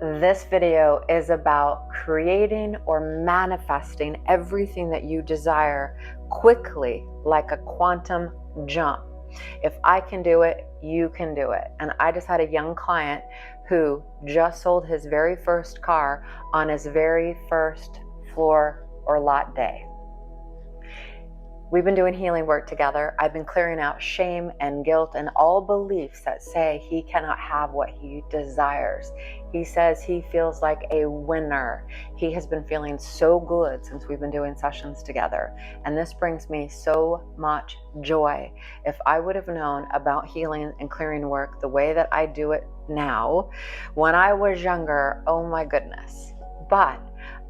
This video is about creating or manifesting everything that you desire quickly, like a quantum jump. If I can do it, you can do it. And I just had a young client who just sold his very first car on his very first floor or lot day. We've been doing healing work together. I've been clearing out shame and guilt and all beliefs that say he cannot have what he desires. He says he feels like a winner. He has been feeling so good since we've been doing sessions together. And this brings me so much joy. If I would have known about healing and clearing work the way that I do it now, when I was younger, oh my goodness. But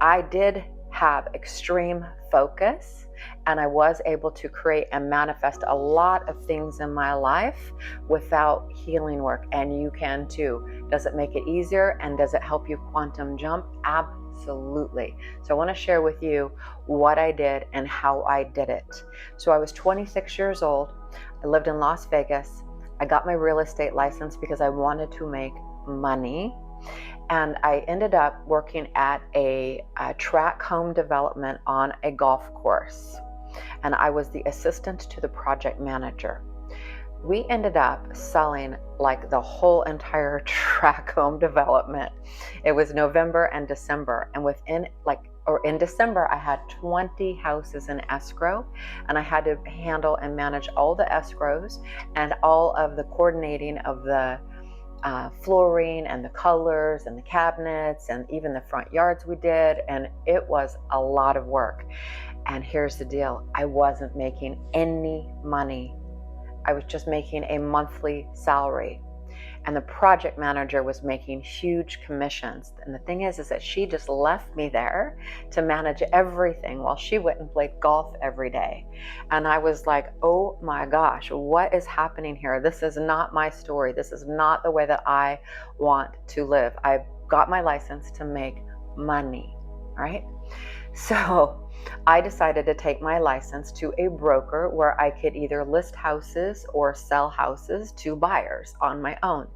I did have extreme focus, and I was able to create and manifest a lot of things in my life without healing work, and you can too. Does it make it easier, and does it help you quantum jump? Absolutely. So I want to share with you what I did and how I did it. So I was 26 years old. I lived in Las Vegas. I got my real estate license because I wanted to make money. And I ended up working at a track home development on a golf course. And I was the assistant to the project manager. We ended up selling like the whole entire track home development. It was November and December. And in December, I had 20 houses in escrow, and I had to handle and manage all the escrows and all of the coordinating of the flooring and the colors and the cabinets and even the front yards we did, and it was a lot of work. And here's the deal, I wasn't making any money. I was just making a monthly salary, and the project manager was making huge commissions. And the thing is that she just left me there to manage everything while she went and played golf every day. And I was like, oh my gosh, what is happening here? This is not my story. This is not the way that I want to live. I got my license to make money, right? So I decided to take my license to a broker where I could either list houses or sell houses to buyers on my own.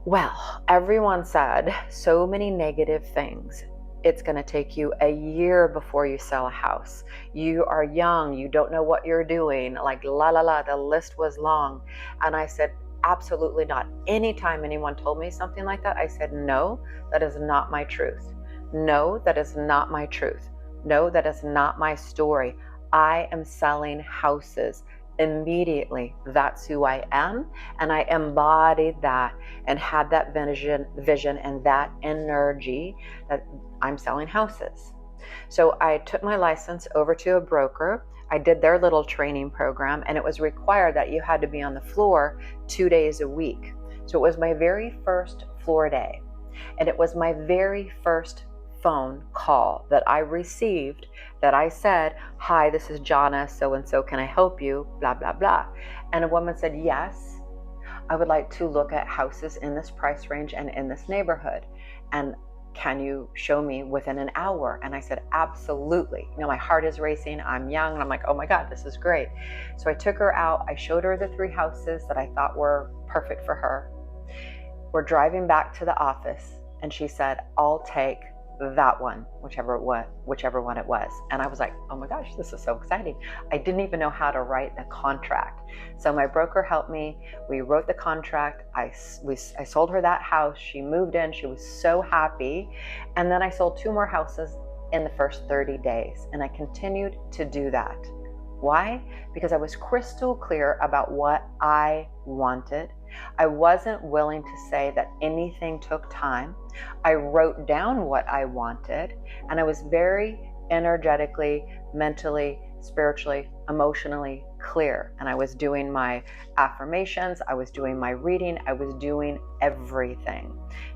Well, everyone said so many negative things. It's going to take you a year before you sell a house. You are young. You don't know what you're doing. Like, the list was long. And I said, absolutely not. Anytime anyone told me something like that, I said, no, that is not my truth. No, that is not my truth. No, that is not my story. I am selling houses immediately. That's who I am. And I embodied that and had that vision and that energy that I'm selling houses. So I took my license over to a broker. I did their little training program, and it was required that you had to be on the floor 2 days a week. So it was my very first floor day. And it was my very first phone call that I received that I said, hi, this is Jana, so-and-so, can I help you? Blah, blah, blah. And a woman said, yes, I would like to look at houses in this price range and in this neighborhood. And can you show me within an hour? And I said, absolutely. You know, my heart is racing. I'm young. And I'm like, oh my God, this is great. So I took her out. I showed her the 3 houses that I thought were perfect for her. We're driving back to the office, and she said, I'll take that one, whichever one it was. And I was like, oh my gosh, this is so exciting. I didn't even know how to write the contract. So my broker helped me. We wrote the contract. I sold her that house. She moved in. She was so happy. And then I sold 2 more houses in the first 30 days. And I continued to do that. Why? Because I was crystal clear about what I wanted. I wasn't willing to say that anything took time. I wrote down what I wanted, and I was very energetically, mentally, spiritually, emotionally clear. And I was doing my affirmations, I was doing my reading, I was doing everything.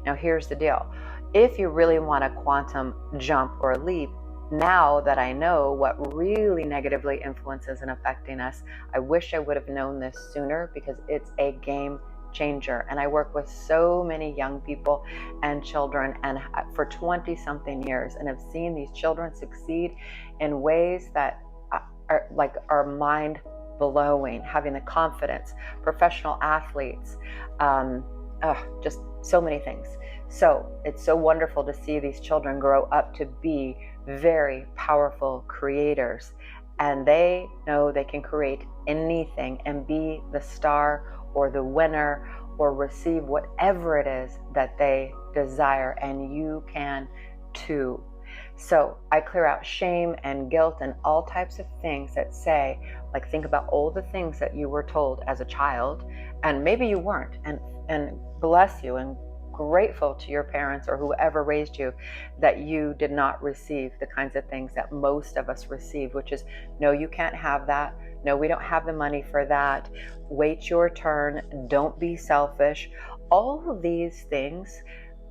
Now here's the deal. If you really want a quantum jump or leap, now that I know what really negatively influences and affecting us, I wish I would have known this sooner, because it's a game changer. And I work with so many young people and children, and for 20 something years, and have seen these children succeed in ways that are mind blowing, having the confidence, professional athletes, just So many things. So it's so wonderful to see these children grow up to be very powerful creators, and they know they can create anything and be the star or the winner or receive whatever it is that they desire, and you can too. So I clear out shame and guilt and all types of things that say, like, think about all the things that you were told as a child, and maybe you weren't, and bless you and grateful to your parents or whoever raised you that you did not receive the kinds of things that most of us receive, which is, no, you can't have that. No, we don't have the money for that. Wait your turn. Don't be selfish. All of these things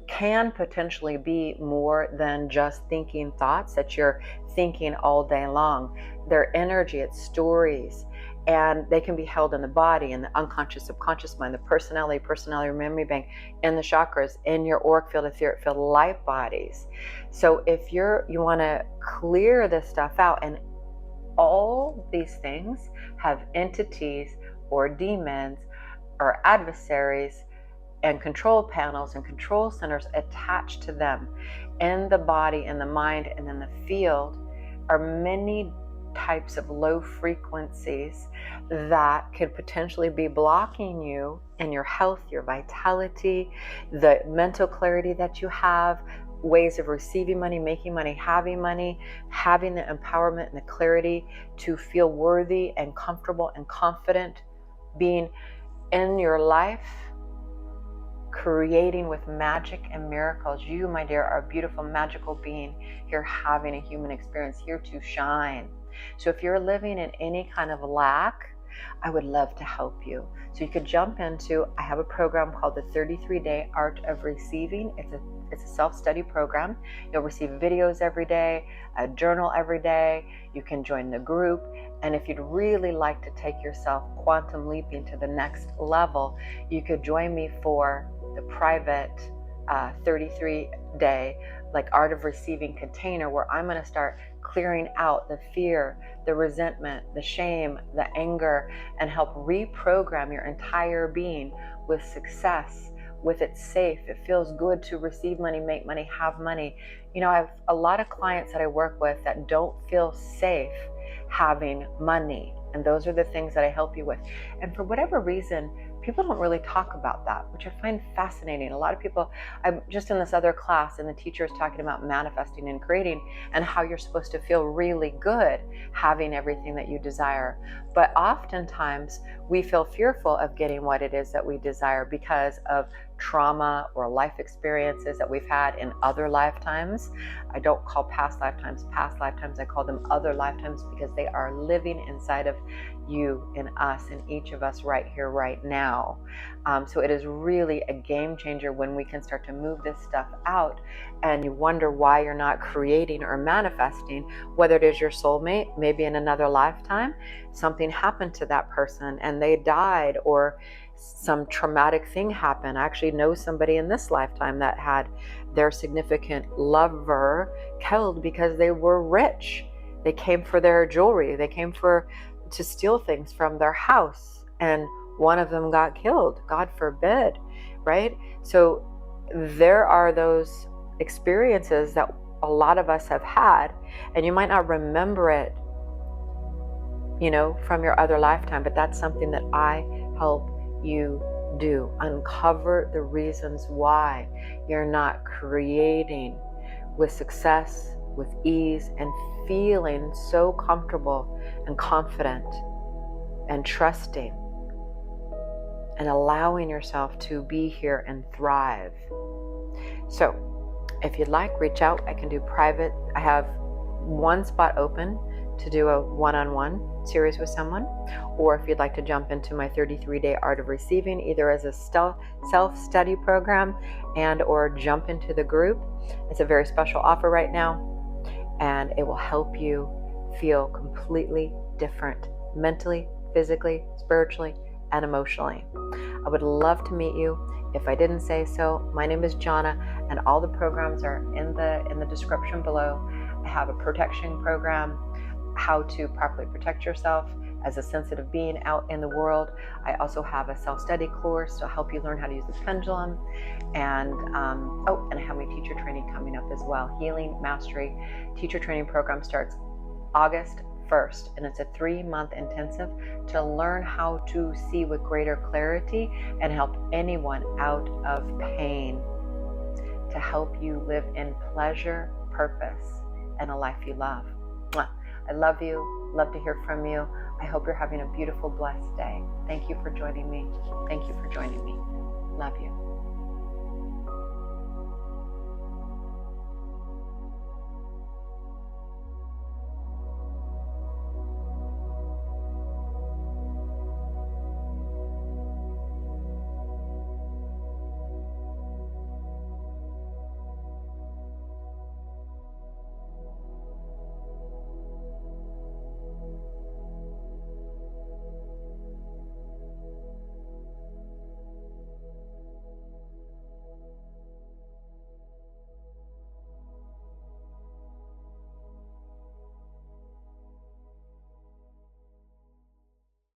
can potentially be more than just thinking thoughts that you're thinking all day long. They're energy, it's stories, and they can be held in the body, in the unconscious, subconscious mind, the personality memory bank, in the chakras, in your auric field, etheric field, light bodies. So if you want to clear this stuff out, and all these things have entities or demons or adversaries and control panels and control centers attached to them in the body, in the mind, and in the field, are many types of low frequencies that could potentially be blocking you in your health, your vitality, the mental clarity that you have, ways of receiving money, making money, having the empowerment and the clarity to feel worthy and comfortable and confident being in your life, creating with magic and miracles. You, my dear, are a beautiful, magical being here having a human experience, here to shine. So if you're living in any kind of lack, I would love to help you. So you could jump into, I have a program called the 33-Day Art of Receiving. It's a self-study program. You'll receive videos every day, a journal every day. You can join the group. And if you'd really like to take yourself quantum leaping to the next level, you could join me for the private 33-day like Art of Receiving container, where I'm going to start clearing out the fear, the resentment, the shame, the anger, and help reprogram your entire being with success, with it's safe. It feels good to receive money, make money, have money. You know, I have a lot of clients that I work with that don't feel safe having money. And those are the things that I help you with. And for whatever reason, people don't really talk about that, which I find fascinating. A lot of people, I'm just in this other class and the teacher is talking about manifesting and creating and how you're supposed to feel really good having everything that you desire. But oftentimes we feel fearful of getting what it is that we desire because of trauma or life experiences that we've had in other lifetimes. I don't call past lifetimes, I call them other lifetimes, because they are living inside of you, in us, in each of us right here, right now. So it is really a game changer when we can start to move this stuff out, and you wonder why you're not creating or manifesting, whether it is your soulmate, maybe in another lifetime, something happened to that person and they died, or some traumatic thing happened. I actually know somebody in this lifetime that had their significant lover killed because they were rich. They came for their jewelry. They came to steal things from their house, and one of them got killed. God forbid, right? So there are those experiences that a lot of us have had, and you might not remember it, you know, from your other lifetime, but that's something that I help you do. Uncover the reasons why you're not creating with success, with ease, and feeling so comfortable and confident and trusting and allowing yourself to be here and thrive. So if you'd like, reach out. I can do private. I have one spot open to do a one-on-one series with someone, or if you'd like to jump into my 33-Day Art of Receiving, either as a self-study program and or jump into the group. It's a very special offer right now, and it will help you feel completely different mentally, physically, spiritually, and emotionally. I would love to meet you. If I didn't say so, my name is Jana, and all the programs are in the description below. I have a protection program, how to properly protect yourself, as a sensitive being out in the world. I also have a self-study course to help you learn how to use the pendulum. And and I have my teacher training coming up as well. Healing Mastery teacher training program starts August 1st, and it's a 3-month intensive to learn how to see with greater clarity and help anyone out of pain, to help you live in pleasure, purpose, and a life you love. I love you. Love to hear from you. I hope you're having a beautiful, blessed day. Thank you for joining me. Thank you for joining me. Love you.